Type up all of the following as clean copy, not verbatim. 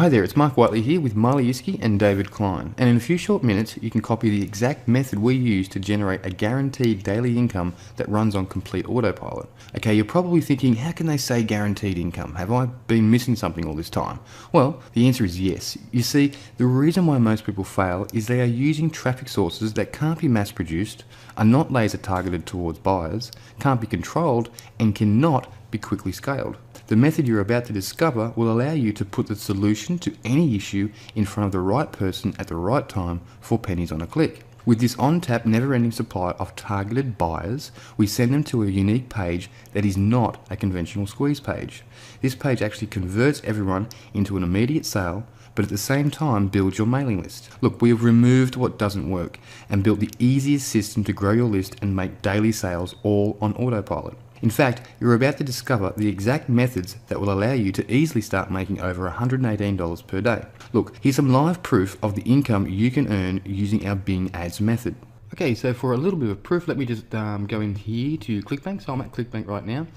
Hi there, it's Mark Whiteley here with Marley Iski and David Klein, and in a few short minutes you can copy the exact method we use to generate a guaranteed daily income that runs on complete autopilot. Okay, you're probably thinking, how can they say guaranteed income? Have I been missing something all this time? Well, the answer is yes. You see, the reason why most people fail is they are using traffic sources that can't be mass produced, are not laser targeted towards buyers, can't be controlled, and cannot be quickly scaled. The method you're about to discover will allow you to put the solution to any issue in front of the right person at the right time for pennies on a click. With this on-tap, never-ending supply of targeted buyers, we send them to a unique page that is not a conventional squeeze page. This page actually converts everyone into an immediate sale, but at the same time builds your mailing list. Look, we have removed what doesn't work and built the easiest system to grow your list and make daily sales all on autopilot. In fact, you're about to discover the exact methods that will allow you to easily start making over $118 per day. Look, here's some live proof of the income you can earn using our Bing ads method. Okay, so for a little bit of proof, let me just go in here to Clickbank. So I'm at Clickbank right now.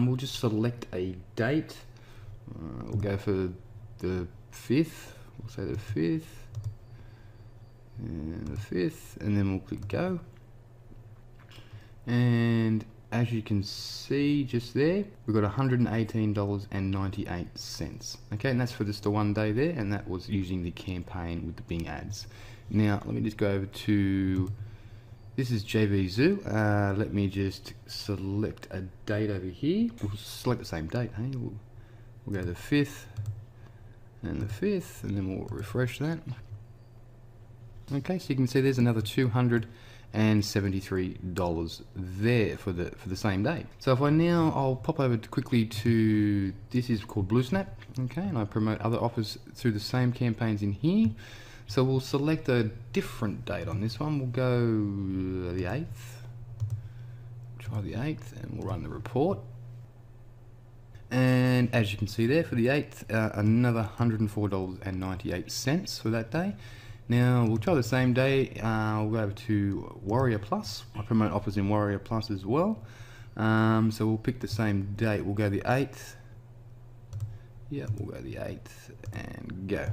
We'll just select a date. We'll go for the 5th. We'll say the 5th. And the 5th. And then we'll click go. And as you can see just there, we've got $118.98. Okay, and that's for just the one day there, and that was using the campaign with the Bing ads. Now, let me just go over to, this is JV Zoo. Let me just select a date over here. We'll select the same date, hey? We'll go to the 5th and the 5th, and then we'll refresh that. Okay, so you can see there's another $273 there for the same day. So if I'll pop over quickly to, this is called Blue Snap, okay, and I promote other offers through the same campaigns in here. So we'll select a different date on this one. We'll go the 8th, try the 8th, and we'll run the report. And as you can see there, for the 8th, another $104.98 for that day. Now we'll try the same day. We'll go over to Warrior Plus. I promote offers in Warrior Plus as well. So we'll pick the same date. We'll go the 8th. Yeah, we'll go the 8th and go.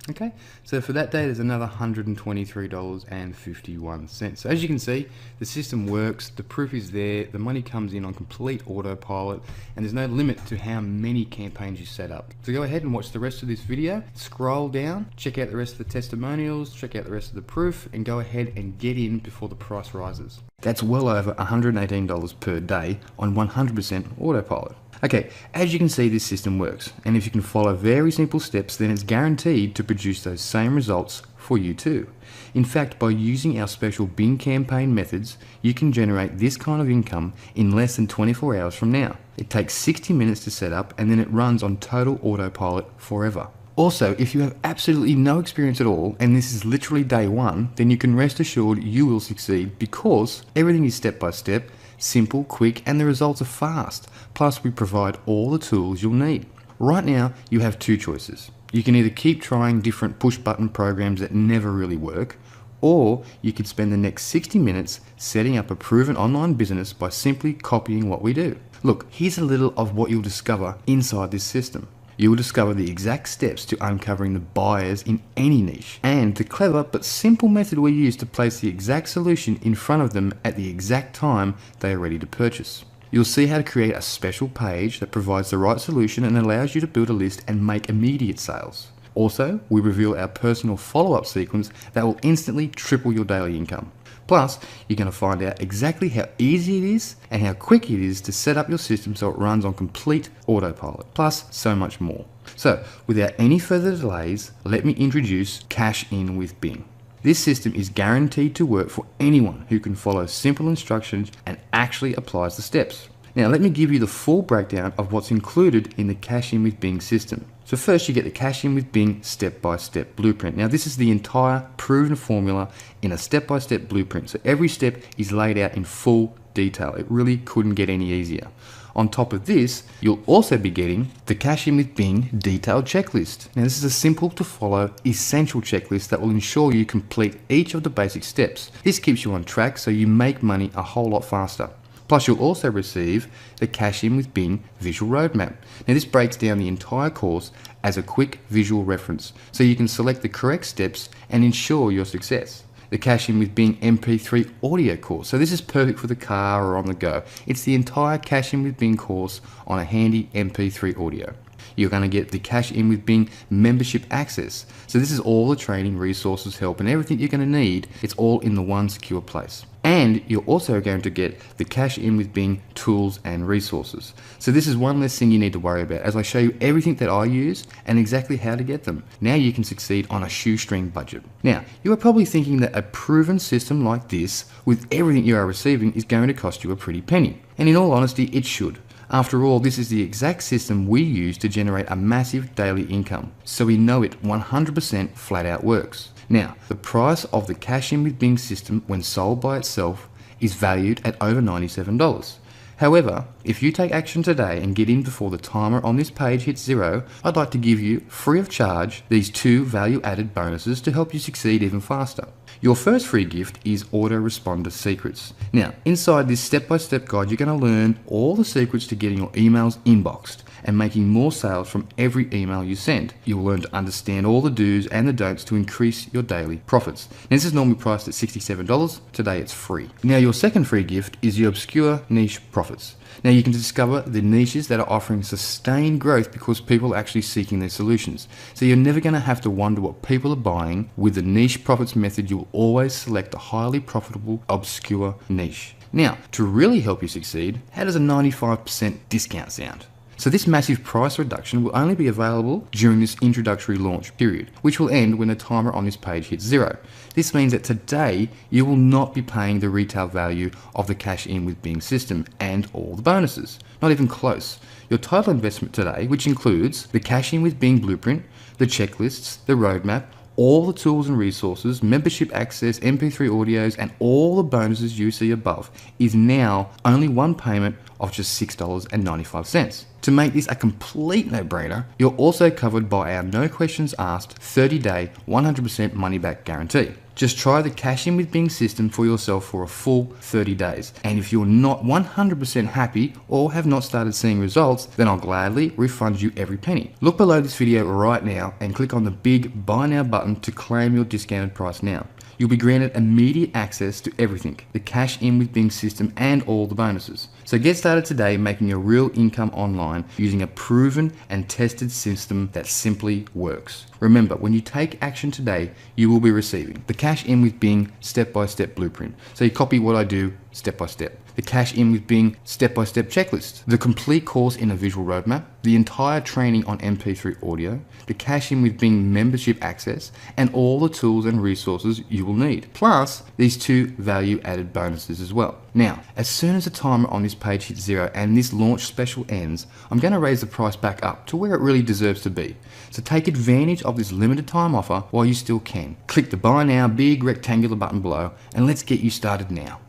Okay, so for that day there's another $123.51. So as you can see, the system works, the proof is there, the money comes in on complete autopilot, and there's no limit to how many campaigns you set up. So go ahead and watch the rest of this video, scroll down, check out the rest of the testimonials, check out the rest of the proof, and go ahead and get in before the price rises. That's well over $118 per day on 100% autopilot. Okay, as you can see, this system works, and if you can follow very simple steps, then it's guaranteed to produce those same results for you too. In fact, by using our special Bing campaign methods, you can generate this kind of income in less than 24 hours from now. It takes 60 minutes to set up, and then it runs on total autopilot forever. Also, if you have absolutely no experience at all, and this is literally day one, then you can rest assured you will succeed, because everything is step by step, simple, quick, and the results are fast. Plus, we provide all the tools you'll need. Right now, you have two choices. You can either keep trying different push button programs that never really work, or you could spend the next 60 minutes setting up a proven online business by simply copying what we do. Look, here's a little of what you'll discover inside this system. You will discover the exact steps to uncovering the buyers in any niche, and the clever but simple method we use to place the exact solution in front of them at the exact time they are ready to purchase. You'll see how to create a special page that provides the right solution and allows you to build a list and make immediate sales. Also, we reveal our personal follow-up sequence that will instantly triple your daily income. Plus, you're going to find out exactly how easy it is and how quick it is to set up your system so it runs on complete autopilot. Plus, so much more. So, without any further delays, let me introduce Cash In with Bing. This system is guaranteed to work for anyone who can follow simple instructions and actually applies the steps. Now, let me give you the full breakdown of what's included in the Cash In with Bing system. So first you get the Cash In with Bing step-by-step blueprint. Now this is the entire proven formula in a step-by-step blueprint. So every step is laid out in full detail. It really couldn't get any easier. On top of this, you'll also be getting the Cash In with Bing detailed checklist. Now this is a simple to follow essential checklist that will ensure you complete each of the basic steps. This keeps you on track so you make money a whole lot faster. Plus you'll also receive the Cash In with Bing visual roadmap. Now this breaks down the entire course as a quick visual reference, so you can select the correct steps and ensure your success. The Cash In with Bing MP3 audio course. So this is perfect for the car or on the go. It's the entire Cash In with Bing course on a handy MP3 audio. You're going to get the Cash In with Bing membership access. So this is all the training, resources, help, and everything you're going to need. It's all in the one secure place. And you're also going to get the Cash In with Bing tools and resources. So this is one less thing you need to worry about as I show you everything that I use and exactly how to get them. Now you can succeed on a shoestring budget. Now, you are probably thinking that a proven system like this with everything you are receiving is going to cost you a pretty penny. And in all honesty, it should. After all, this is the exact system we use to generate a massive daily income. So we know it 100% flat out works. Now, the price of the Cash In with Bing system when sold by itself is valued at over $97. However, if you take action today and get in before the timer on this page hits 0, I'd like to give you, free of charge, these 2 value-added bonuses to help you succeed even faster. Your first free gift is Autoresponder Secrets. Now, inside this step-by-step guide, you're going to learn all the secrets to getting your emails inboxed and making more sales from every email you send. You'll learn to understand all the do's and the don'ts to increase your daily profits. Now, this is normally priced at $67. Today it's free. Now, your second free gift is your Obscure Niche Profits. Now, you can discover the niches that are offering sustained growth because people are actually seeking their solutions. So you're never going to have to wonder what people are buying. With the Niche Profits method, you'll always select a highly profitable, obscure niche. Now, to really help you succeed, how does a 95% discount sound? So this massive price reduction will only be available during this introductory launch period, which will end when the timer on this page hits 0. This means that today you will not be paying the retail value of the Cash In with Bing system and all the bonuses. Not even close. Your total investment today, which includes the Cash In with Bing blueprint, the checklists, the roadmap, all the tools and resources, membership access, MP3 audios, and all the bonuses you see above, is now only one payment of just $6.95. To make this a complete no-brainer, you're also covered by our no questions asked 30-day 100% money back guarantee. Just try the Cash In with Bing system for yourself for a full 30 days. And if you're not 100% happy or have not started seeing results, then I'll gladly refund you every penny. Look below this video right now and click on the big Buy Now button to claim your discounted price now. You'll be granted immediate access to everything, the Cash In with Bing system and all the bonuses. So get started today making a real income online using a proven and tested system that simply works. Remember, when you take action today, you will be receiving the Cash In with Bing step-by-step blueprint. So you copy what I do step by step. The Cash In with Bing step-by-step checklist, the complete course in a visual roadmap, the entire training on MP3 audio, the Cash In with Bing membership access, and all the tools and resources you will need. Plus, these 2 value-added bonuses as well. Now, as soon as the timer on this page hits 0 and this launch special ends, I'm going to raise the price back up to where it really deserves to be. So take advantage of this limited time offer while you still can. Click the Buy Now big rectangular button below and let's get you started now.